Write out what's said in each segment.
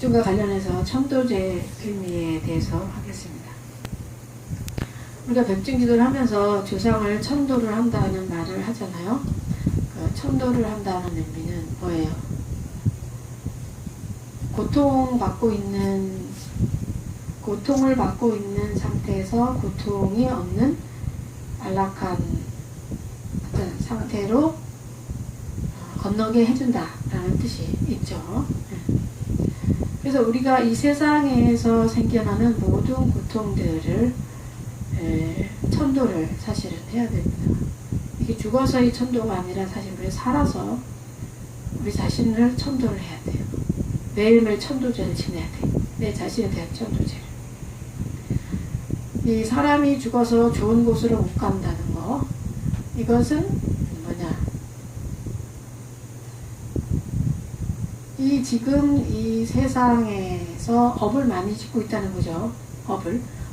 집중과 관련해서 천도제 의미에 대해서 하겠습니다. 우리가 백중기도를 하면서 조상을 천도를 한다는 말을 하잖아요. 그 천도를 한다는 의미는 뭐예요? 고통을 받고 있는 상태에서 고통이 없는 안락한 어떤 상태로 건너게 해준다라는 뜻이 있죠. 그래서 우리가 이 세상에서 생겨나는 모든 고통들을 천도를 사실은 해야 됩니다. 이게 죽어서의 천도가 아니라 사실 우리 살아서 우리 자신을 천도를 해야 돼요. 매일매일 천도제를 지내야 돼요. 내 자신에 대한 천도제를. 이 사람이 죽어서 좋은 곳으로 못 간다는 거, 이것은 뭐냐? 지금 이 세상에서 업을 많이 짓고 있다는 거죠.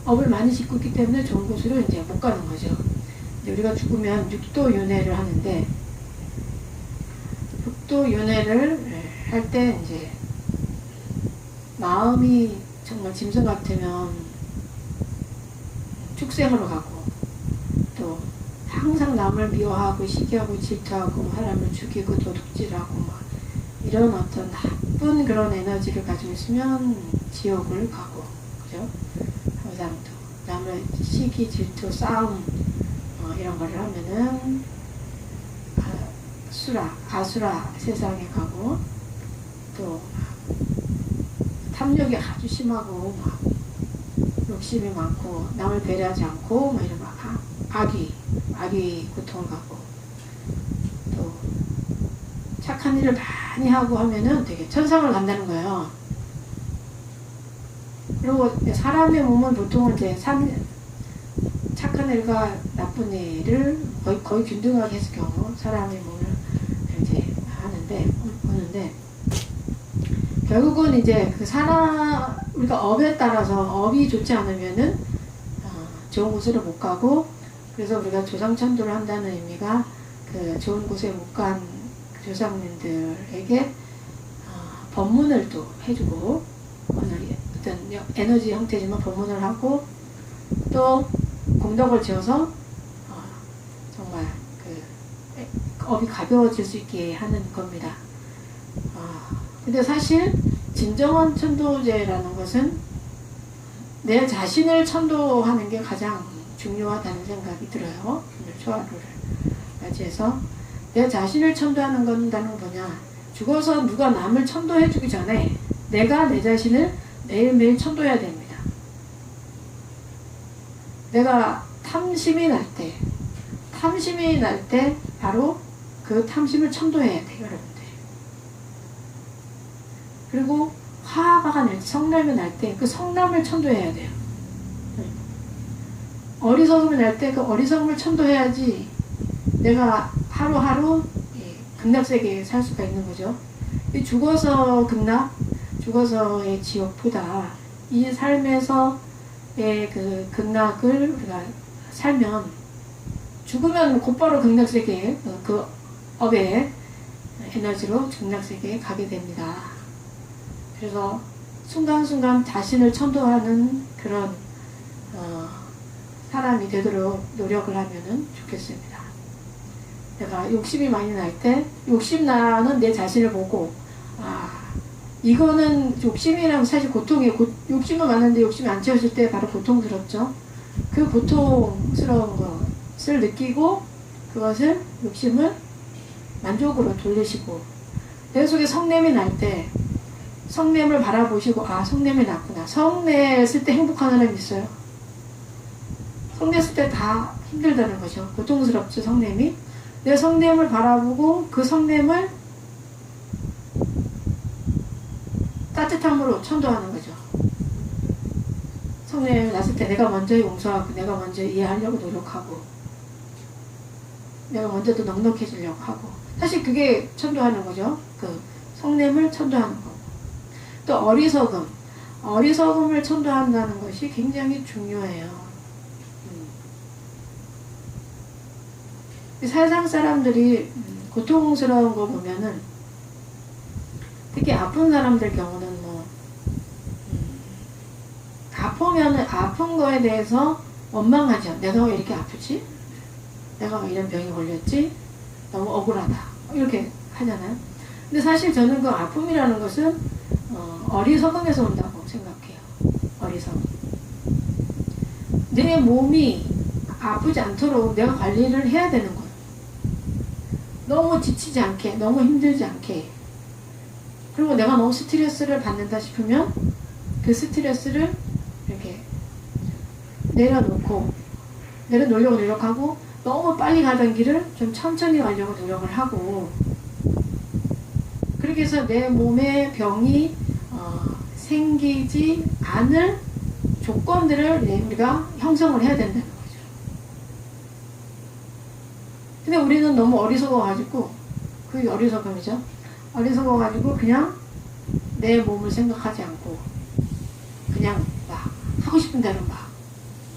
업을 많이 짓고 있기 때문에 좋은 곳으로 이제 못 가는 거죠. 우리가 죽으면 육도윤회를 하는데, 육도윤회를 할 때 이제 마음이 정말 짐승 같으면 축생으로 가고, 또 항상 남을 미워하고 시기하고 질투하고 사람을 죽이고 도둑질하고 막 이런 어떤 나쁜 그런 에너지를 가지고 있으면 지옥을 가고, 그죠? 항상 또 남을 시기, 질투, 싸움 이런 거를 하면은 아수라 세상에 가고, 또 탐욕이 아주 심하고 막 욕심이 많고 남을 배려하지 않고 막 이런 막 악이 고통을 가고, 또 착한 일을 많이 하고 하면은 되게 천상을 간다는 거예요. 그리고 사람의 몸은 보통 이제 착한 일과 나쁜 일을 거의 균등하게 했을 경우 사람의 몸을 이제 보는데, 결국은 이제 우리가 업에 따라서 업이 좋지 않으면은 좋은 곳으로 못 가고, 그래서 우리가 조상천도를 한다는 의미가 그 좋은 곳에 못 간 조상님들에게 법문을 또 해주고, 어떤 에너지 형태지만 법문을 하고, 또 공덕을 지어서 정말 그 업이 가벼워질 수 있게 하는 겁니다. 근데 사실 진정한 천도제라는 것은 내 자신을 천도하는 게 가장 중요하다는 생각이 들어요. 오늘 초하루를 맞이해서 내 자신을 천도하는 건 뭐냐? 죽어서 누가 남을 천도해주기 전에 내가 내 자신을 매일매일 천도해야 됩니다. 내가 탐심이 날 때 바로 그 탐심을 천도해야 돼요, 여러분들. 그리고 화가 날 때, 성남이 날 때 그 성남을 천도해야 돼요. 어리석음이 날 때 그 어리석음을 천도해야지 내가 하루하루 극락세계에 살 수가 있는 거죠. 이 죽어서의 지옥보다 이 삶에서의 그 극락을 우리가 살면, 죽으면 곧바로 극락세계에 그 업의 에너지로 극락세계에 가게 됩니다. 그래서 순간순간 자신을 천도하는 그런 사람이 되도록 노력을 하면은 좋겠습니다. 내가 욕심이 많이 날 때, 욕심나는 내 자신을 보고, 이거는 욕심이랑 사실 고통이에요. 욕심은 많은데 욕심이 안 채워질 때 바로 고통스럽죠. 그 고통스러운 것을 느끼고, 그것을 욕심을 만족으로 돌리시고, 내 속에 성냄이 날 때 성냄을 바라보시고, 성냄이 났구나. 성냄했을 때 행복한 사람이 있어요. 성냄했을 때 다 힘들다는 거죠. 고통스럽죠, 성냄이. 내 성냄을 바라보고 그 성냄을 따뜻함으로 천도하는 거죠. 성냄이 났을 때 내가 먼저 용서하고, 내가 먼저 이해하려고 노력하고, 내가 먼저 더 넉넉해지려고 하고, 사실 그게 천도하는 거죠. 그 성냄을 천도하는 거고. 또 어리석음을 천도한다는 것이 굉장히 중요해요. 세상 사람들이 고통스러운 거 보면은, 특히 아픈 사람들 경우는 아프면 아픈 거에 대해서 원망하죠. 내가 왜 이렇게 아프지? 내가 왜 이런 병이 걸렸지? 너무 억울하다. 이렇게 하잖아요. 근데 사실 저는 그 아픔이라는 것은 어리석음에서 온다고 생각해요. 어리석음. 내 몸이 아프지 않도록 내가 관리를 해야 되는 거예요. 너무 지치지 않게, 너무 힘들지 않게. 그리고 내가 너무 스트레스를 받는다 싶으면 그 스트레스를 이렇게 내려놓으려고 노력하고, 너무 빨리 가던 길을 좀 천천히 가려고 노력을 하고, 그렇게 해서 내 몸에 병이 생기지 않을 조건들을 우리가 형성을 해야 된다는 거죠. 근데 우리는 너무 어리석어가지고, 그게 어리석음이죠. 어리석어가지고 그냥 내 몸을 생각하지 않고 그냥 막 하고 싶은 대로 막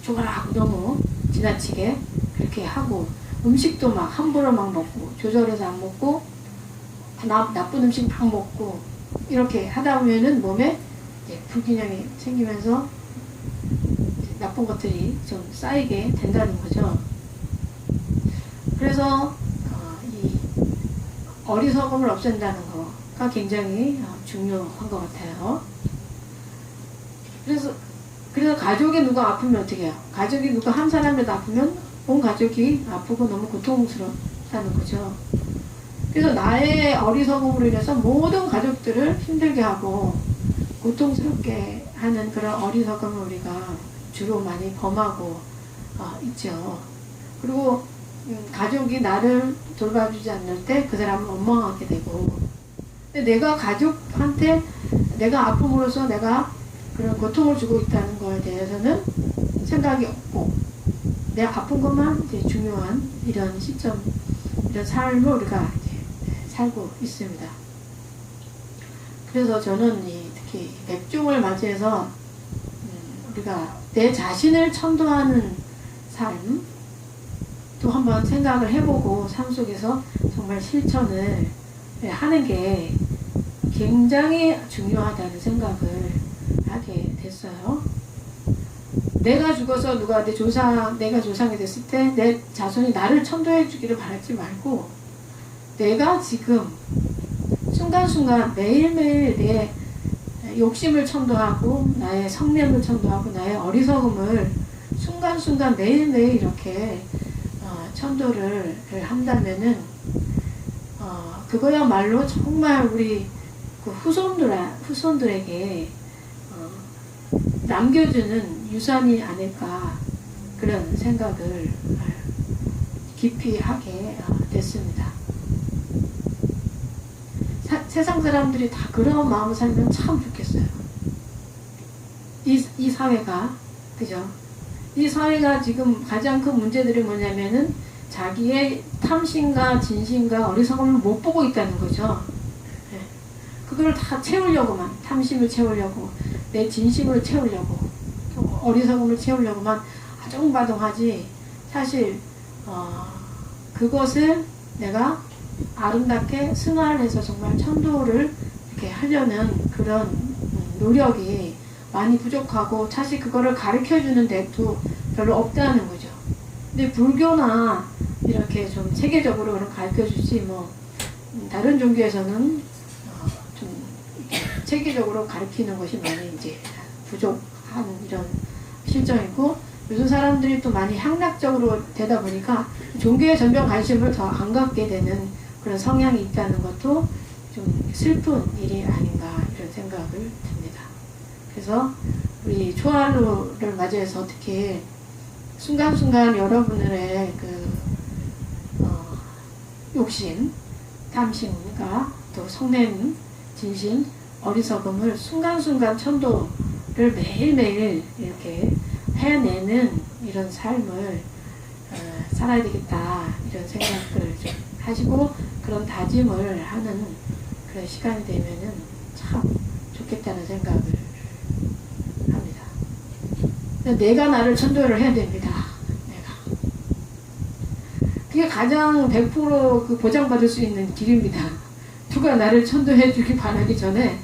죽어라 하고 너무 지나치게 그렇게 하고, 음식도 막 함부로 막 먹고 조절해서 안 먹고 나쁜 음식 막 먹고 이렇게 하다 보면은 몸에 이제 불균형이 생기면서 나쁜 것들이 좀 쌓이게 된다는 거죠. 그래서 이 어리석음을 없앤다는 거가 굉장히 중요한 것 같아요. 그래서 가족이 누가 아프면 어떻게 해요? 가족이 누가 한 사람이라도 아프면 온 가족이 아프고 너무 고통스럽다는 거죠. 그래서 나의 어리석음으로 인해서 모든 가족들을 힘들게 하고 고통스럽게 하는 그런 어리석음을 우리가 주로 많이 범하고 있죠. 그리고 가족이 나를 돌봐주지 않을 때 그 사람을 원망하게 되고, 근데 내가 가족한테 내가 아픔으로써 내가 그런 고통을 주고 있다는 거에 대해서는 생각이 없고, 내 아픈 것만 이제 중요한 이런 시점, 이런 삶을 우리가 이제 살고 있습니다. 그래서 저는 특히 백중을 맞이해서 우리가 내 자신을 천도하는 삶 또 한번 생각을 해보고 삶 속에서 정말 실천을 하는 게 굉장히 중요하다는 생각을 하게 됐어요. 내가 죽어서 누가 내가 조상이 됐을 때 내 자손이 나를 천도해 주기를 바라지 말고, 내가 지금 순간순간 매일매일 내 욕심을 천도하고 나의 성냄을 천도하고 나의 어리석음을 순간순간 매일매일 이렇게 천도를 한다면은 그거야말로 정말 우리 그 후손들에게 남겨주는 유산이 아닐까, 그런 생각을 깊이 하게 됐습니다. 세상 사람들이 다 그런 마음을 살면 참 좋겠어요. 이 사회가, 그죠? 이 사회가 지금 가장 큰 문제들이 뭐냐면은 자기의 탐심과 진심과 어리석음을 못 보고 있다는 거죠. 네. 그걸 다 채우려고만, 탐심을 채우려고, 내 진심을 채우려고, 어리석음을 채우려고만 아둥바둥하지, 사실 그것을 내가 아름답게 승화해서 정말 천도를 이렇게 하려는 그런 노력이 많이 부족하고, 사실 그거를 가르쳐주는 데도 별로 없다는 거죠. 근데 불교나 이렇게 좀 체계적으로 그런 가르쳐주지, 뭐 다른 종교에서는 좀 체계적으로 가르치는 것이 많이 이제 부족한 이런 실정이고, 요즘 사람들이 또 많이 향락적으로 되다 보니까 종교에 전혀 관심을 더 안 갖게 되는 그런 성향이 있다는 것도 좀 슬픈 일이 아닌가, 이런 생각을 듭니다. 그래서 우리 초하루를 맞이해서 어떻게 순간순간 여러분들의 욕심, 탐심과 또 성냄, 진심, 어리석음을 순간순간 천도를 매일매일 이렇게 해내는 이런 삶을 살아야 되겠다, 이런 생각을 좀 하시고 그런 다짐을 하는 그런 시간이 되면은 참 좋겠다는 생각을 합니다. 내가 나를 천도를 해야 됩니다. 그게 가장 100% 그 보장받을 수 있는 길입니다. 누가 나를 천도해 주기 바라기 전에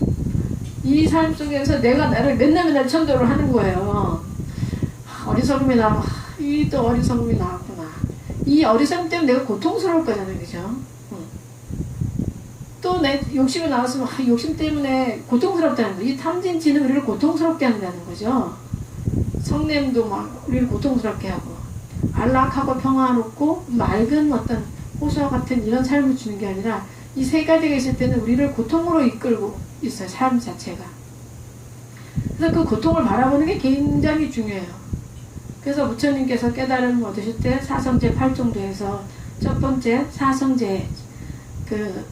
이 삶 속에서 내가 나를 맨날 천도를 하는 거예요. 어리석음이 나고, 이 또 어리석음이 나왔구나. 이 어리석음 때문에 내가 고통스러울 거잖아요, 그죠? 또 내 욕심이 나왔으면 욕심 때문에 고통스럽다는 거예요. 이 탐진치는 우리를 고통스럽게 한다는 거죠. 성냄도 막 우리를 고통스럽게 하고, 안락하고 평화롭고 맑은 어떤 호수와 같은 이런 삶을 주는 게 아니라 이 세 가지가 있을 때는 우리를 고통으로 이끌고 있어요. 삶 자체가. 그래서 그 고통을 바라보는 게 굉장히 중요해요. 그래서 부처님께서 깨달음을 얻으실 때 사성제 8종도에서 첫 번째 사성제 그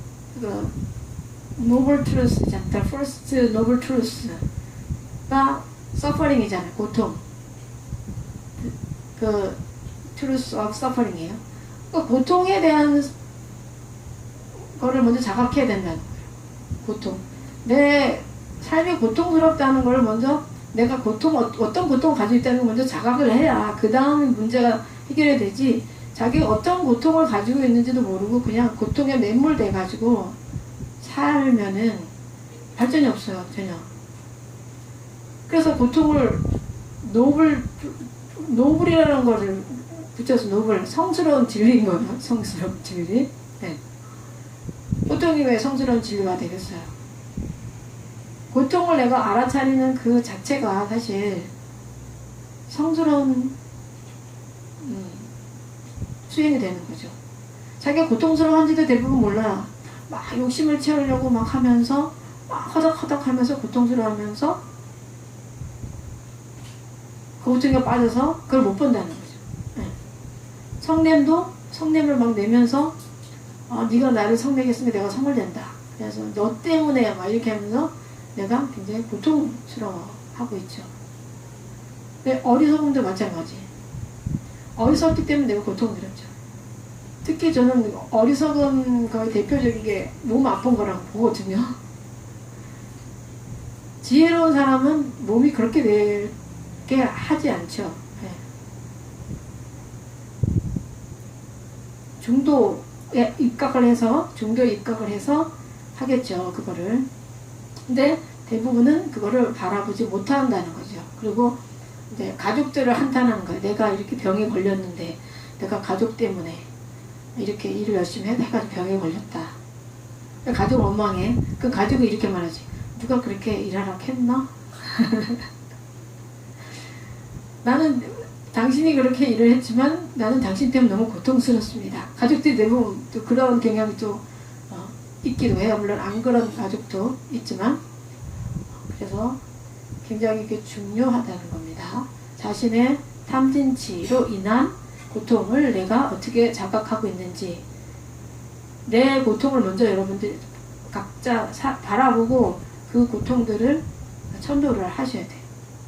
noble truth잖아. The first noble truth가 suffering이잖아요. 고통. 그 truth of suffering이에요. 그 고통에 대한 거를 먼저 자각해야 된다는 거예요. 고통. 내 삶이 고통스럽다는 걸 먼저 내가 어떤 고통을 가지고 있다는 걸 먼저 자각을 해야 그 다음 문제가 해결이 되지. 자기가 어떤 고통을 가지고 있는지도 모르고 그냥 고통에 매몰돼 가지고 살면은 발전이 없어요. 전혀. 그래서 고통을 노블이라는 거를 붙여서 노블, 성스러운 진리인 거예요. 성스러운 진리. 네. 고통이 왜 성스러운 진리가 되겠어요? 고통을 내가 알아차리는 그 자체가 사실 성스러운 수행이 되는 거죠. 자기가 고통스러운지도 대부분 몰라요. 막 욕심을 채우려고 막 하면서 막 허덕허덕 하면서 고통스러워하면서 그 고통에 빠져서 그걸 못 본다는 거죠. 네. 성냄을 막 내면서 네가 나를 성내게 했으니까 내가 성을 낸다. 그래서 너 때문에 막 이렇게 하면서 내가 굉장히 고통스러워하고 있죠. 근데 어리석음도 마찬가지. 어리석기 때문에 내가 고통스럽죠. 특히 저는 어리석음 거의 대표적인 게 몸 아픈 거라고 보거든요. 지혜로운 사람은 몸이 그렇게 되게 하지 않죠. 네. 중도에 입각을 해서 하겠죠. 그거를. 근데 대부분은 그거를 바라보지 못한다는 거죠. 그리고 이제 가족들을 한탄하는 거예요. 내가 이렇게 병에 걸렸는데 내가 가족 때문에 이렇게 일을 열심히 해가지고 병에 걸렸다. 가족 원망해. 그 가족이 이렇게 말하지. 누가 그렇게 일하라고 했나? 나는 당신이 그렇게 일을 했지만 나는 당신 때문에 너무 고통스럽습니다. 가족들이 대부분 또 그런 경향이 또 있기도 해요. 물론 안 그런 가족도 있지만. 그래서 굉장히 이게 중요하다는 겁니다. 자신의 탐진치로 인한 고통을 내가 어떻게 자각하고 있는지, 내 고통을 먼저 여러분들 각자 바라보고 그 고통들을 천도를 하셔야 돼요.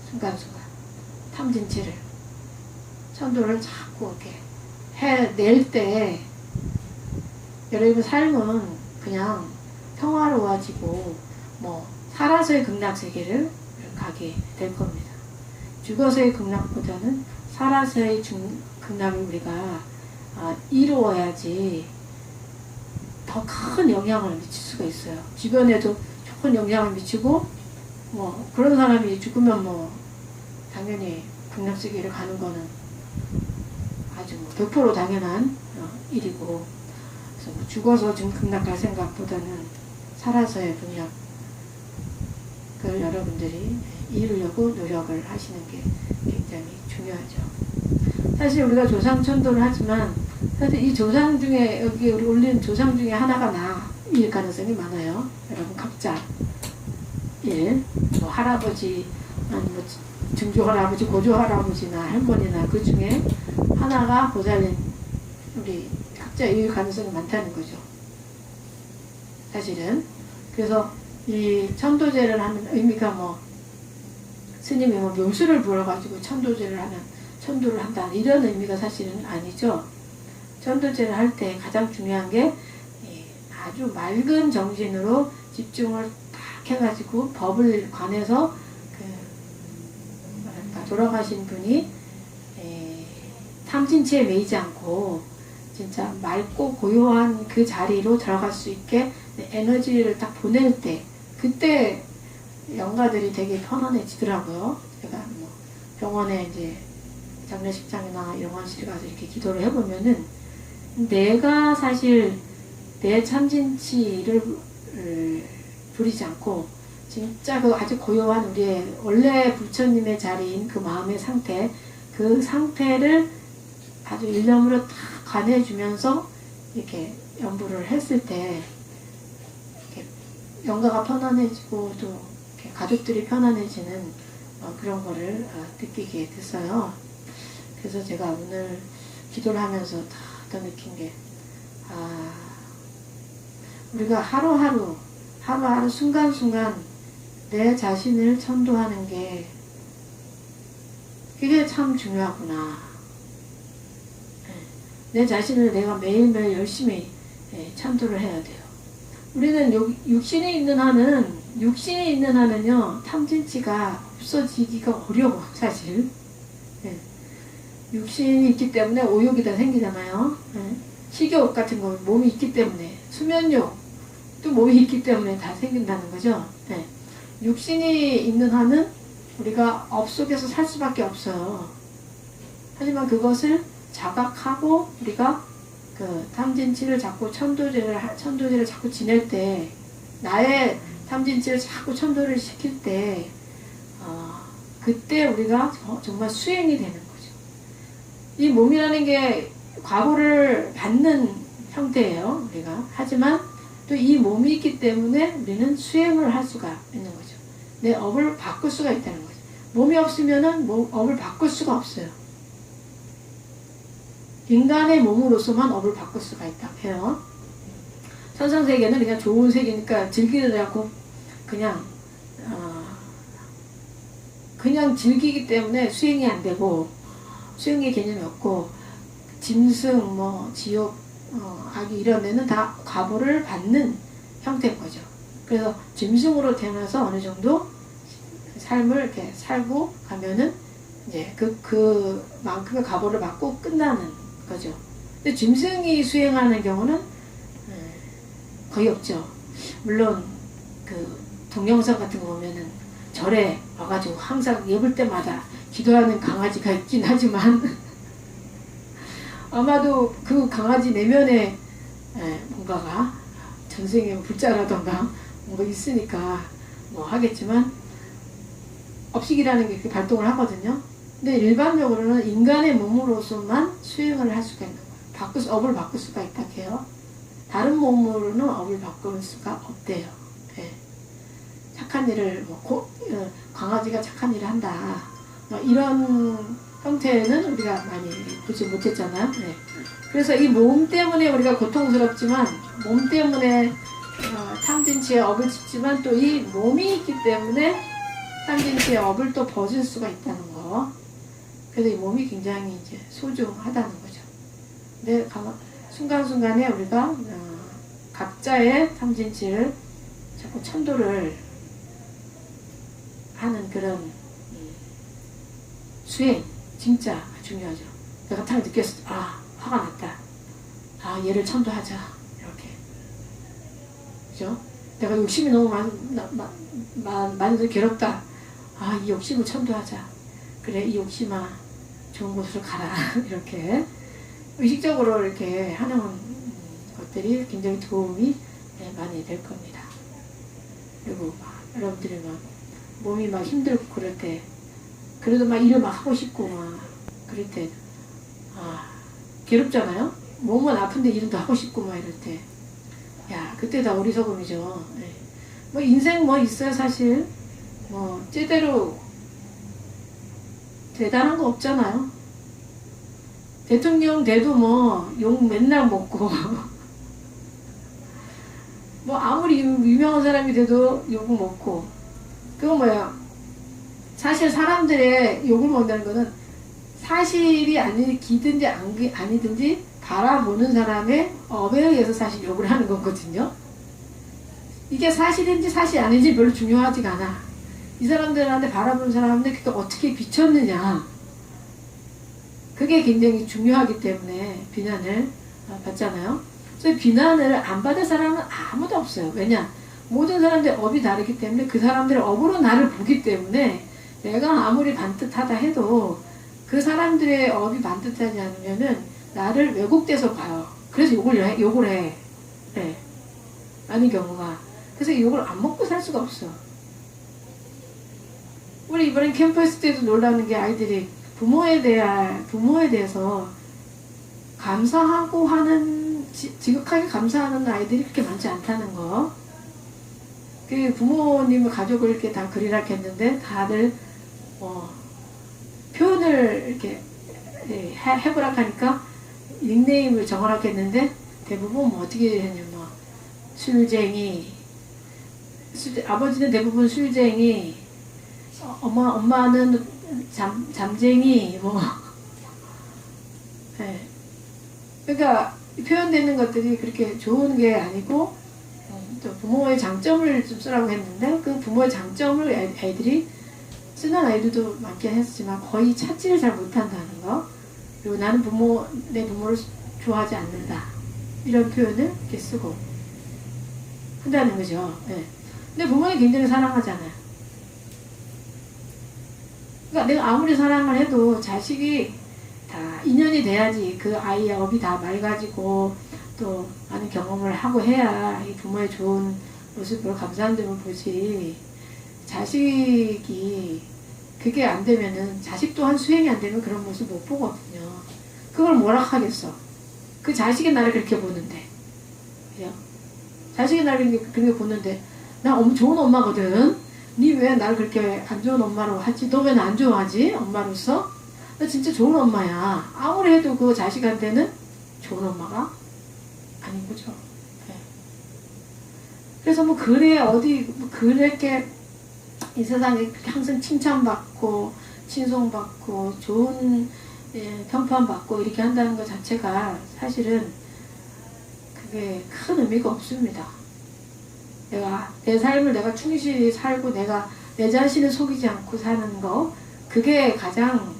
순간순간 탐진치를 천도를 자꾸 이렇게 해낼 때 여러분 삶은 그냥 평화로워지고 뭐 살아서의 극락세계를 가게 될 겁니다. 죽어서의 극락보다는 살아서의 극락을 우리가 이루어야지 더 큰 영향을 미칠 수가 있어요. 주변에도 좋은 영향을 미치고 뭐 그런 사람이 죽으면 뭐 당연히 극락세계를 가는 거는 아주 뭐 100% 당연한 일이고, 그래서 뭐 죽어서 좀 극락 갈 생각보다는 살아서의 극락을 여러분들이 이루려고 노력을 하시는 게 굉장히 중요하죠. 사실 우리가 조상천도를 하지만 사실 이 조상 중에 여기 우리 올린 조상 중에 하나가 나일 가능성이 많아요. 여러분 각자 뭐 할아버지, 뭐 증조할아버지, 고조할아버지나 할머니나 그 중에 하나가 보살님 우리 각자일 가능성이 많다는 거죠. 사실은. 그래서 이 천도제를 하는 의미가 뭐 스님이 뭐 묘수를 부어가지고 천도제를 한다 이런 의미가 사실은 아니죠. 천도제를 할 때 가장 중요한 게 아주 맑은 정신으로 집중을 딱 해가지고 법을 관해서 돌아가신 분이 탐진치에 매이지 않고 진짜 맑고 고요한 그 자리로 들어갈 수 있게 에너지를 딱 보낼 때, 그때 영가들이 되게 편안해지더라고요. 제가 뭐 병원에 이제 장례식장이나 영안실에 가서 이렇게 기도를 해보면은 내가 사실 내 참진치를 부리지 않고 진짜 그 아주 고요한 우리의 원래 부처님의 자리인 그 마음의 상태, 그 상태를 아주 일념으로 다 관해주면서 이렇게 연부를 했을 때 이렇게 영가가 편안해지고 또 이렇게 가족들이 편안해지는 그런 거를 느끼게 됐어요. 그래서 제가 오늘 기도를 하면서 더 느낀 게 우리가 하루하루 순간순간 내 자신을 천도하는 게 그게 참 중요하구나. 내 자신을 내가 매일매일 열심히 천도를 해야 돼요. 우리는 육신이 있는 한은요 탐진치가 없어지기가 어려워 사실. 육신이 있기 때문에 오욕이 다 생기잖아요. 식욕 같은 거 몸이 있기 때문에, 수면욕 또 몸이 있기 때문에 다 생긴다는 거죠. 육신이 있는 한은 우리가 업 속에서 살 수밖에 없어요. 하지만 그것을 자각하고 우리가 그 탐진치를 자꾸 천도제를 자꾸 지낼 때, 나의 탐진치를 자꾸 천도를 시킬 때 그때 우리가 정말 수행이 되는 거죠. 이 몸이라는 게 과보를 받는 형태예요, 우리가. 하지만 또 이 몸이 있기 때문에 우리는 수행을 할 수가 있는 거죠. 내 업을 바꿀 수가 있다는 거죠. 몸이 없으면은 업을 바꿀 수가 없어요. 인간의 몸으로서만 업을 바꿀 수가 있다 해요. 천상세계는 그냥 좋은 세계니까 즐기지 않고 그냥 즐기기 때문에 수행이 안 되고, 수행의 개념이 없고, 짐승, 지옥, 악이 이런 데는 다 과보를 받는 형태인 거죠. 그래서 짐승으로 태어나서 어느 정도 삶을 이렇게 살고 가면은 이제 그만큼의 과보를 받고 끝나는 거죠. 근데 짐승이 수행하는 경우는 거의 없죠. 물론 그 동영상 같은 거 보면은 절에 와가지고 항상 예불 때마다 기도하는 강아지가 있긴 하지만 아마도 그 강아지 내면에 뭔가가 전생에 불자라던가 뭔가 있으니까 하겠지만 업식이라는 게 이렇게 발동을 하거든요. 근데 일반적으로는 인간의 몸으로서만 수행을 할 수가 있는 거예요. 업을 바꿀 수가 있다 해요. 다른 몸으로는 업을 바꿀 수가 없대요. 착한 일을 강아지가 착한 일을 한다, 이런 형태는 우리가 많이 보지 못했잖아요. 그래서 이 몸 때문에 우리가 고통스럽지만, 몸 때문에 탐진치의 업을 짓지만 또 이 몸이 있기 때문에 탐진치의 업을 또 벗을 수가 있다는 거. 그래서 이 몸이 굉장히 이제 소중하다는 거죠. 근데 순간순간에 우리가 각자의 탐진치를 자꾸 천도를 하는 그런 수행, 진짜 중요하죠. 내가 딱 느꼈을 때, 화가 났다. 얘를 천도하자. 이렇게. 그죠? 내가 욕심이 너무 많아서 괴롭다. 이 욕심을 천도하자. 그래, 이 욕심아, 좋은 곳으로 가라. 이렇게. 의식적으로 이렇게 하는 것들이 굉장히 도움이 많이 될 겁니다. 그리고 여러분들이 몸이 힘들고 그럴 때, 그래도 일을 하고 싶고 그럴 때 괴롭잖아요. 몸은 아픈데 일도 하고 싶고 이럴 때, 그때 다 어리석음이죠. 인생 있어요 사실. 제대로 대단한 거 없잖아요. 대통령 돼도 욕 맨날 먹고 아무리 유명한 사람이 돼도 욕을 먹고, 그건 뭐야, 사실 사람들의 욕을 먹는다는 거는 사실이 아니든지 아니든지 바라보는 사람의 업에 의해서 사실 욕을 하는 거거든요. 이게 사실인지 사실이 아닌지 별로 중요하지가 않아. 이 사람들한테 바라보는 사람한테 그게 어떻게 비쳤느냐, 그게 굉장히 중요하기 때문에 비난을 받잖아요. 그래서 비난을 안 받을 사람은 아무도 없어요. 왜냐? 모든 사람들의 업이 다르기 때문에 그 사람들의 업으로 나를 보기 때문에 내가 아무리 반듯하다 해도 그 사람들의 업이 반듯하지 않으면은 나를 왜곡돼서 봐요. 그래서 욕을 해. 네. 아닌 경우가. 그래서 욕을 안 먹고 살 수가 없어. 우리 이번에 캠프했을 때도 놀라는 게 아이들이 부모에 대해서 감사하고 하는, 지극하게 감사하는 아이들이 그렇게 많지 않다는 거. 그 부모님의 가족을 이렇게 다 그리라 했는데 다들 표현을 이렇게 해보라 하니까 닉네임을 정하라 했는데 대부분 뭐 어떻게 했냐면 뭐 술쟁이, 아버지는 대부분 술쟁이, 엄마는 잠쟁이, 뭐. 네. 그러니까 표현되는 것들이 그렇게 좋은 게 아니고, 또 부모의 장점을 좀 쓰라고 했는데, 그 부모의 장점을 애들이 쓰는 아이들도 많긴 했지만 거의 찾지를 잘 못한다는 거. 그리고 나는 내 부모를 좋아하지 않는다. 이런 표현을 이렇게 쓰고 한다는 거죠. 네. 근데 부모는 굉장히 사랑하잖아요. 그러니까 내가 아무리 사랑을 해도 자식이 다 인연이 돼야지 그 아이의 업이 다 맑아지고 또 많은 경험을 하고 해야 이 부모의 좋은 모습으로 감사한 점을 보지. 자식이 그게 안 되면은 자식 또한 수행이 안 되면 그런 모습 못 보거든요. 그걸 뭐라 하겠어. 그 자식이 나를 그렇게 보는데. 그죠? 자식이 나를 그렇게 보는데 나 좋은 엄마거든. 니 왜 나를 그렇게 안 좋은 엄마로 하지? 너 왜 나 안 좋아하지? 엄마로서? 나 진짜 좋은 엄마야. 아무리 해도 그 자식한테는 좋은 엄마가 아닌 거죠. 네. 그래서 뭐 그렇게 이 세상에 항상 칭찬받고 칭송받고 좋은 평판받고 이렇게 한다는 것 자체가 사실은 그게 큰 의미가 없습니다. 내 삶을 내가 충실히 살고 내가 내 자신을 속이지 않고 사는 거, 그게 가장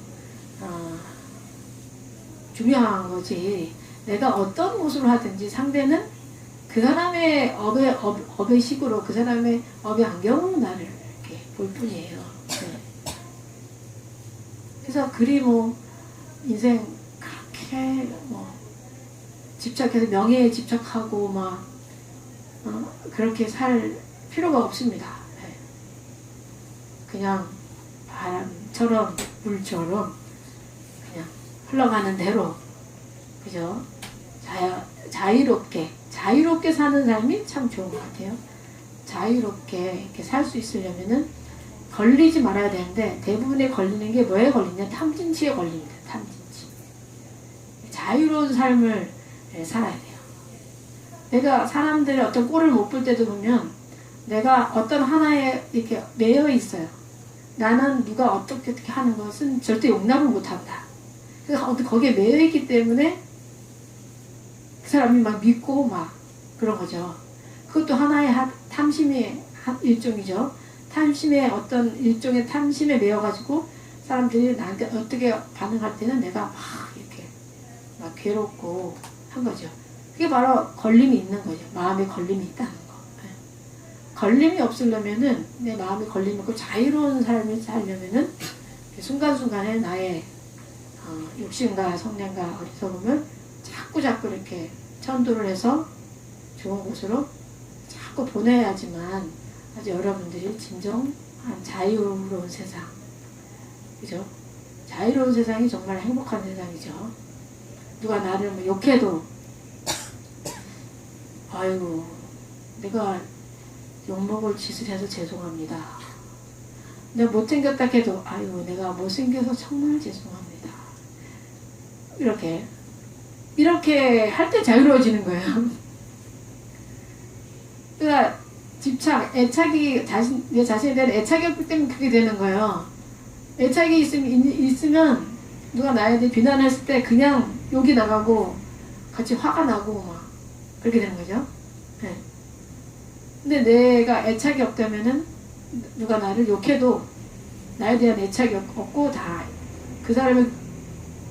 중요한 거지. 내가 어떤 모습을 하든지 상대는 그 사람의 업의 식으로, 그 사람의 업의 안경으로 나를 이렇게 볼 뿐이에요. 네. 그래서 인생 그렇게 집착해서 명예에 집착하고 그렇게 살 필요가 없습니다. 네. 그냥 바람처럼 물처럼 그냥 흘러가는 대로, 그죠? 자유롭게 사는 삶이 참 좋은 것 같아요. 자유롭게 이렇게 살 수 있으려면은 걸리지 말아야 되는데, 대부분의 걸리는 게 뭐에 걸리냐? 탐진치에 걸립니다. 탐진치. 자유로운 삶을 살아야 돼요. 내가 사람들의 어떤 꼴을 못 볼 때도 보면 내가 어떤 하나에 이렇게 매여 있어요. 나는 누가 어떻게 하는 것은 절대 용납을 못 한다. 그래서 거기에 매여 있기 때문에 그 사람이 막 믿고 그런 거죠. 그것도 하나의 탐심의 일종이죠. 어떤 일종의 탐심에 매여가지고 사람들이 나한테 어떻게 반응할 때는 내가 이렇게 괴롭고 한 거죠. 그게 바로 걸림이 있는 거죠. 마음에 걸림이 있다는 거. 네. 걸림이 없으려면은, 내 마음에 걸림이 없고 자유로운 삶을 살려면은 순간순간에 나의 욕심과 성량과 어리석음을 자꾸 이렇게 천도를 해서 좋은 곳으로 자꾸 보내야지만 아주 여러분들이 진정한 자유로운 세상, 그죠? 자유로운 세상이 정말 행복한 세상이죠. 누가 나를 욕해도 아이고 내가 욕먹을 짓을 해서 죄송합니다. 내가 못생겼다 해도 아이고 내가 못생겨서 정말 죄송합니다. 이렇게 할 때 자유로워지는 거예요. 그러니까 애착이 내 자신에 대한 애착이 없기 때문에 그게 되는 거예요. 애착이 있으면 누가 나에 대해 비난했을 때 그냥 욕이 나가고 같이 화가 나고 그렇게 되는 거죠. 네. 근데 내가 애착이 없다면은 누가 나를 욕해도 나에 대한 애착이 없고 다 그 사람의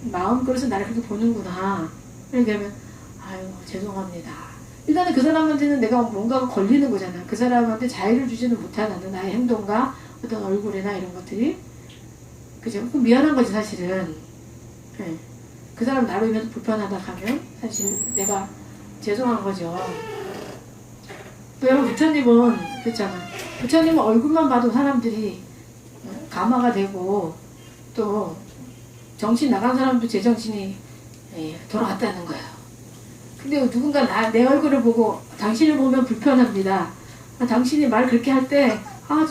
마음그릇은 나를 그렇게 보는구나. 이렇게 하면 아유 죄송합니다. 일단은 그 사람한테는 내가 뭔가가 걸리는 거잖아. 그 사람한테 자유를 주지는 못하는 나의 행동과 어떤 얼굴이나 이런 것들이. 그죠? 미안한 거지, 사실은. 네. 그 사람 나로 인해서 불편하다 하면 사실 내가 죄송한 거죠. 또 여러분, 부처님은 그랬잖아. 부처님은 얼굴만 봐도 사람들이 감화가 되고 또 정신 나간 사람도 제정신이 돌아갔다는 거예요. 근데 누군가 내 얼굴을 보고 당신을 보면 불편합니다. 당신이 말 그렇게 할 때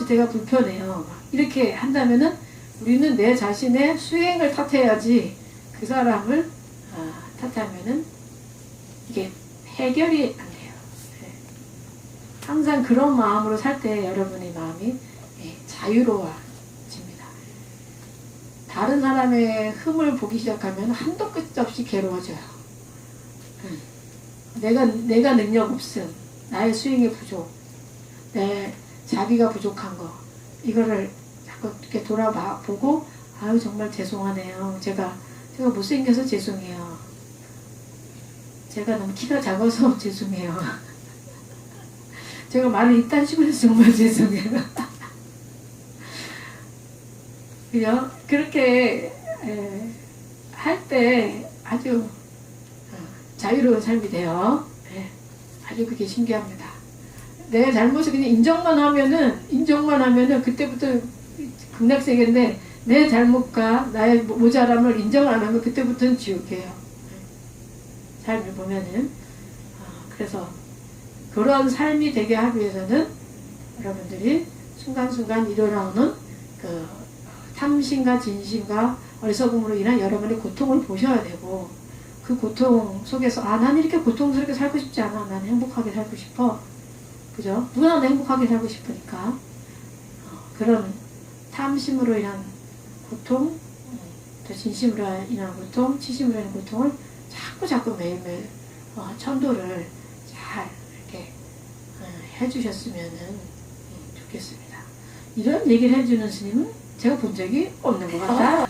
제가 불편해요. 이렇게 한다면은 우리는 내 자신의 수행을 탓해야지 그 사람을 탓하면은 이게 해결이 안 돼요. 항상 그런 마음으로 살 때 여러분의 마음이 자유로워집니다. 다른 사람의 흠을 보기 시작하면 한도 끝 없이 괴로워져요. 내가 능력 없음, 나의 수행의 부족, 내 자비가 부족한 거, 이거를 자꾸 이렇게 돌아보고, 정말 죄송하네요. 제가 못생겨서 죄송해요. 제가 너무 키가 작아서 죄송해요. 제가 말을 이딴 식으로 해서 정말 죄송해요. 그죠? 그렇게 할 때 아주 자유로운 삶이 돼요. 아주 그게 신기합니다. 내가 잘못을 그냥 인정만 하면은 그때부터 극락세계인데 내 잘못과 나의 모자람을 인정을 안 하면 그때부터는 지옥이에요. 삶을 보면은. 그래서 그런 삶이 되게 하기 위해서는 여러분들이 순간순간 일어나오는 그 탐심과 진심과 어리석음으로 인한 여러분의 고통을 보셔야 되고, 그 고통 속에서 난 이렇게 고통스럽게 살고 싶지 않아. 난 행복하게 살고 싶어. 그죠? 누구나 행복하게 살고 싶으니까 그런 탐심으로 인한 고통, 또 진심으로 인한 고통, 치심으로 인한 고통을 자꾸 매일매일 천도를 잘 이렇게 해주셨으면 좋겠습니다. 이런 얘기를 해주는 스님은 제가 본 적이 없는 것 같다.